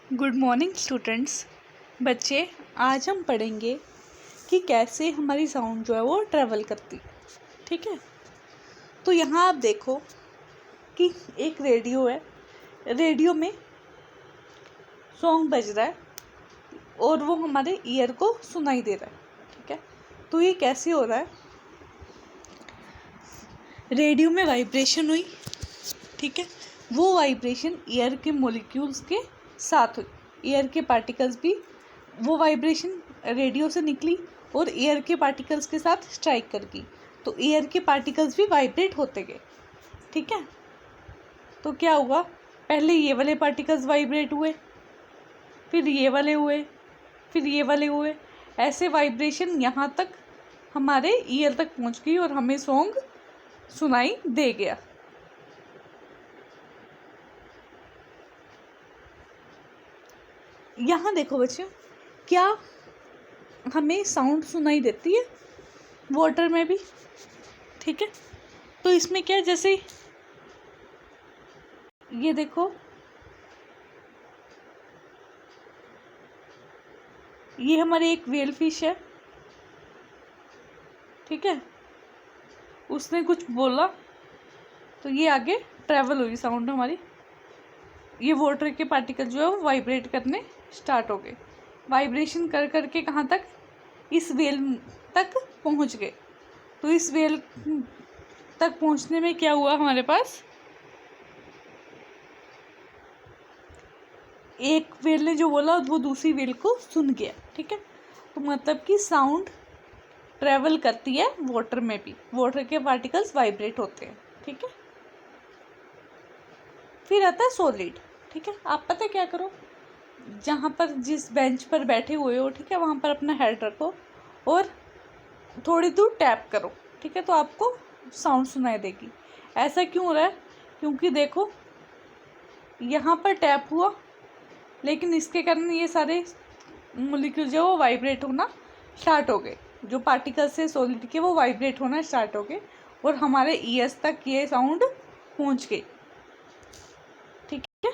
Good morning students. बच्चे, आज हम पढ़ेंगे कि कैसे हमारी साउंड जो है वो ट्रैवल करती है। ठीक है, तो यहाँ आप देखो कि एक रेडियो है, रेडियो में सॉन्ग बज रहा है और वो हमारे ईयर को सुनाई दे रहा है। ठीक है, तो ये कैसे हो रहा है? रेडियो में वाइब्रेशन हुई, ठीक है, वो वाइब्रेशन ईयर के मॉलिक्यूल्स के साथ हुई, ईयर के पार्टिकल्स भी, वो वाइब्रेशन रेडियो से निकली और ईयर के पार्टिकल्स के साथ स्ट्राइक कर गई, तो ईयर के पार्टिकल्स भी वाइब्रेट होते गए। ठीक है, तो क्या हुआ, पहले ये वाले पार्टिकल्स वाइब्रेट हुए, फिर ये वाले हुए, फिर ये वाले हुए, ऐसे वाइब्रेशन यहाँ तक हमारे ईयर तक पहुँच गई और हमें सॉन्ग सुनाई दे गया। यहाँ देखो बच्चों, क्या हमें साउंड सुनाई देती है वाटर में भी? ठीक है, तो इसमें क्या है, जैसे ये देखो, ये हमारे एक व्हेल फिश है। ठीक है, उसने कुछ बोला तो ये आगे ट्रैवल हुई साउंड हमारी, ये वाटर के पार्टिकल जो है वो वाइब्रेट करने स्टार्ट हो गए, वाइब्रेशन कर करके कहाँ तक, इस व्हेल तक पहुँच गए। तो इस व्हेल तक पहुँचने में क्या हुआ, हमारे पास एक व्हेल ने जो बोला वो दूसरी व्हेल को सुन गया। ठीक है, तो मतलब कि साउंड ट्रैवल करती है वाटर में भी, वाटर के पार्टिकल्स वाइब्रेट होते हैं। ठीक है, फिर आता है सॉलिड। ठीक है, आप पता क्या करो, जहाँ पर जिस बेंच पर बैठे हुए हो, ठीक है, वहाँ पर अपना हेड रखो और थोड़ी दूर टैप करो। ठीक है, तो आपको साउंड सुनाई देगी। ऐसा क्यों हो रहा है? क्योंकि देखो, यहाँ पर टैप हुआ, लेकिन इसके कारण ये सारे मॉलिक्यूल जो वो वाइब्रेट होना स्टार्ट हो गए, जो पार्टिकल्स है सॉलिड के वो वाइब्रेट होना स्टार्ट हो गए और हमारे ईयर्स तक ये साउंड पहुँच गई। ठीक है,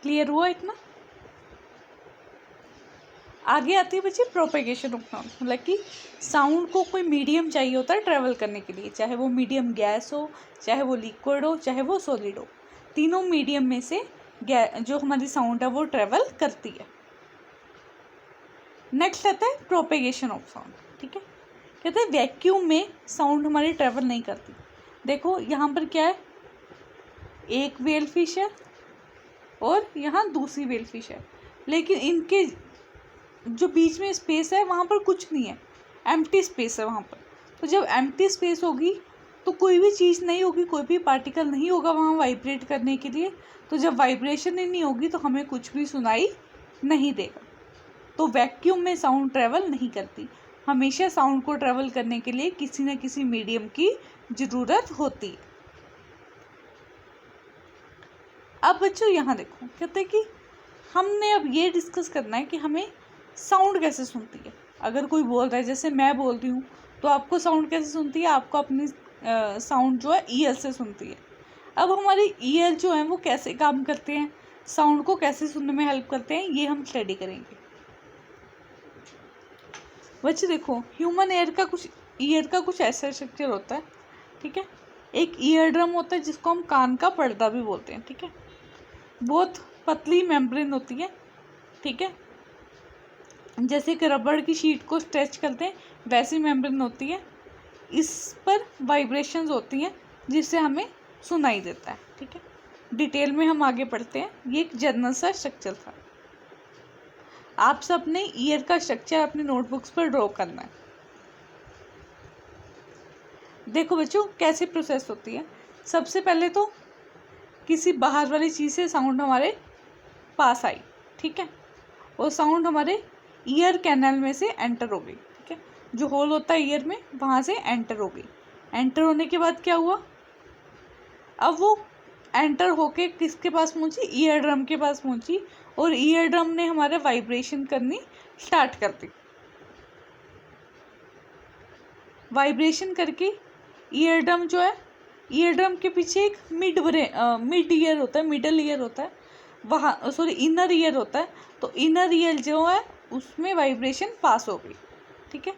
क्लियर हुआ इतना? आगे आती है बच्चे प्रोपेगेशन ऑफ साउंड, मतलब कि साउंड को कोई मीडियम चाहिए होता है ट्रैवल करने के लिए, चाहे वो मीडियम गैस हो, चाहे वो लिक्विड हो, चाहे वो सॉलिड हो, तीनों मीडियम में से जो हमारी साउंड है वो ट्रैवल करती है। नेक्स्ट आता है प्रोपेगेशन ऑफ साउंड। ठीक है, कहते हैं वैक्यूम में साउंड हमारी ट्रैवल नहीं करती। देखो यहाँ पर क्या है, एक व्हेल फिश है और यहाँ दूसरी व्हेल फिश है, लेकिन इनके जो बीच में स्पेस है वहाँ पर कुछ नहीं है, एम्प्टी स्पेस है वहाँ पर। तो जब एम्प्टी स्पेस होगी तो कोई भी चीज़ नहीं होगी, कोई भी पार्टिकल नहीं होगा वहाँ वाइब्रेट करने के लिए। तो जब वाइब्रेशन ही नहीं होगी तो हमें कुछ भी सुनाई नहीं देगा। तो वैक्यूम में साउंड ट्रैवल नहीं करती, हमेशा साउंड को ट्रैवल करने के लिए किसी न किसी मीडियम की ज़रूरत होती है। अब बच्चों यहाँ देखो, कहते हैं कि हमने अब ये डिस्कस करना है कि हमें साउंड कैसे सुनती है। अगर कोई बोल रहा है, जैसे मैं बोल रही हूँ, तो आपको साउंड कैसे सुनती है? आपको अपनी साउंड जो है ईयर से सुनती है। अब हमारे ईयर जो है वो कैसे काम करते हैं, साउंड को कैसे सुनने में हेल्प करते हैं, ये हम स्टडी करेंगे। बच्चे देखो, ह्यूमन ईयर का कुछ ऐसा स्ट्रक्चर होता है। ठीक है, एक ईयर ड्रम होता है जिसको हम कान का पर्दा भी बोलते हैं। ठीक है, बहुत पतली मेम्ब्रेन होती है। ठीक है, जैसे कि रबड़ की शीट को स्ट्रेच करते हैं वैसी मेम्ब्रेन होती है, इस पर वाइब्रेशंस होती हैं जिससे हमें सुनाई देता है। ठीक है, डिटेल में हम आगे पढ़ते हैं। ये एक जनरल सा स्ट्रक्चर था। आप सब ने ईयर का स्ट्रक्चर अपने नोटबुक्स पर ड्रॉ करना है। देखो बच्चों, कैसे प्रोसेस होती है। सबसे पहले तो किसी बाहर वाली चीज़ से साउंड हमारे पास आई। ठीक है, वो साउंड हमारे ईयर कैनल में से एंटर हो गई। ठीक है, जो होल होता है ईयर में, वहाँ से एंटर हो गई। एंटर होने के बाद क्या हुआ, अब वो एंटर होके किसके पास पहुँची, ईयर ड्रम के पास पहुँची, और ईयर ड्रम ने हमारे वाइब्रेशन करनी स्टार्ट कर दी। वाइब्रेशन करके ईयर ड्रम जो है, ईयर ड्रम के पीछे एक मिड ईयर होता है, मिडल ईयर होता है, वहाँ सॉरी इनर ईयर होता है, तो इनर ईयर जो है उसमें वाइब्रेशन पास हो गई। ठीक है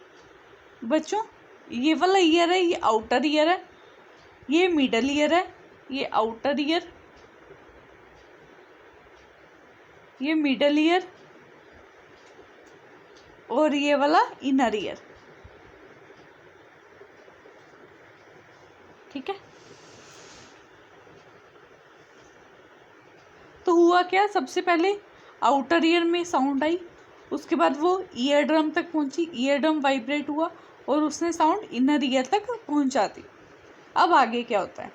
बच्चों, ये वाला ईयर है, ये आउटर ईयर है, ये मिडल ईयर है, ये आउटर ईयर, ये मिडल ईयर और ये वाला इनर ईयर। ठीक है, तो हुआ क्या, सबसे पहले आउटर ईयर में साउंड आई, उसके बाद वो ईयर ड्रम तक पहुंची, ईयर ड्रम वाइब्रेट हुआ और उसने साउंड इनर ईयर तक पहुंचा दी। अब आगे क्या होता है,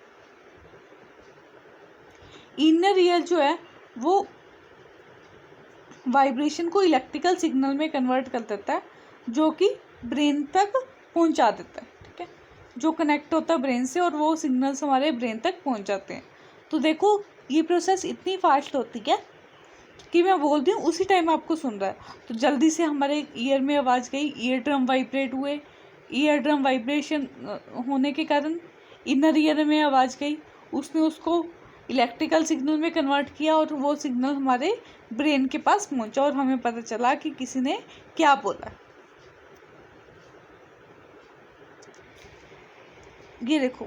इनर ईयर जो है वो वाइब्रेशन को इलेक्ट्रिकल सिग्नल में कन्वर्ट कर देता है, जो कि ब्रेन तक पहुंचा देता है। ठीक है, जो कनेक्ट होता है ब्रेन से और वो सिग्नल्स हमारे ब्रेन तक पहुंच जाते हैं। तो देखो ये प्रोसेस इतनी फास्ट होती है कि मैं बोलती हूँ उसी टाइम आपको सुन रहा है, तो जल्दी से हमारे ईयर में आवाज़ गई, ईयर ड्रम वाइब्रेट हुए, ईयर ड्रम वाइब्रेशन होने के कारण इनर ईयर में आवाज़ गई, उसने उसको इलेक्ट्रिकल सिग्नल में कन्वर्ट किया और वो सिग्नल हमारे ब्रेन के पास पहुंचा और हमें पता चला कि किसी ने क्या बोला। ये देखो,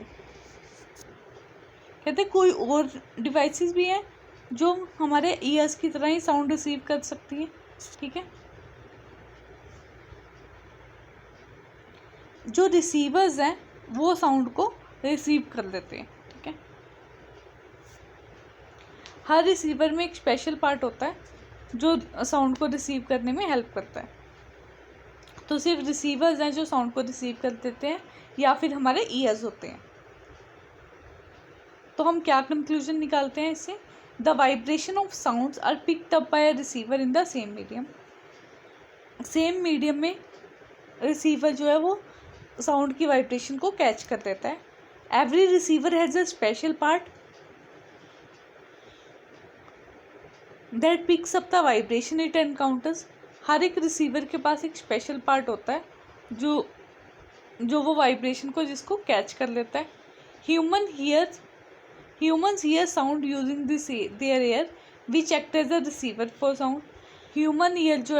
कहते कोई और डिवाइसेस भी हैं जो हमारे ईयर्स की तरह ही साउंड रिसीव कर सकती है। ठीक है, जो रिसीवर्स हैं वो साउंड को रिसीव कर लेते हैं। ठीक है, हर रिसीवर में एक स्पेशल पार्ट होता है जो साउंड को रिसीव करने में हेल्प करता है। तो सिर्फ रिसीवर्स हैं जो साउंड को रिसीव कर देते हैं या फिर हमारे ईयर्स होते हैं। तो हम क्या कंक्लूजन निकालते हैं इससे, the vibration of sounds are picked up by a receiver in the same medium. Same medium में रिसीवर जो है वो साउंड की वाइब्रेशन को कैच कर देता है। Every receiver has a special part that picks up the vibration it encounters. हर एक रिसीवर के पास एक स्पेशल पार्ट होता है जो वो वाइब्रेशन को जिसको कैच कर लेता है। Humans hear sound using this their ear which act as a receiver for sound. Human जो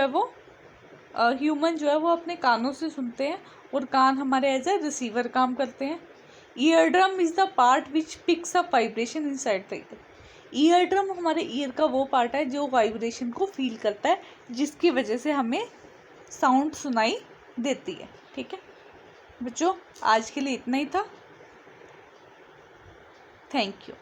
है वो अपने कानों से सुनते हैं और कान हमारे एज अ रिसीवर काम करते हैं। Ear drum is the part which picks up vibration inside the year. Ear drum हमारे ईयर का वो पार्ट है जो वाइब्रेशन को फील करता है, जिसकी वजह से हमें साउंड सुनाई देती है। ठीक है बच्चों, आज के लिए इतना ही था। Thank you.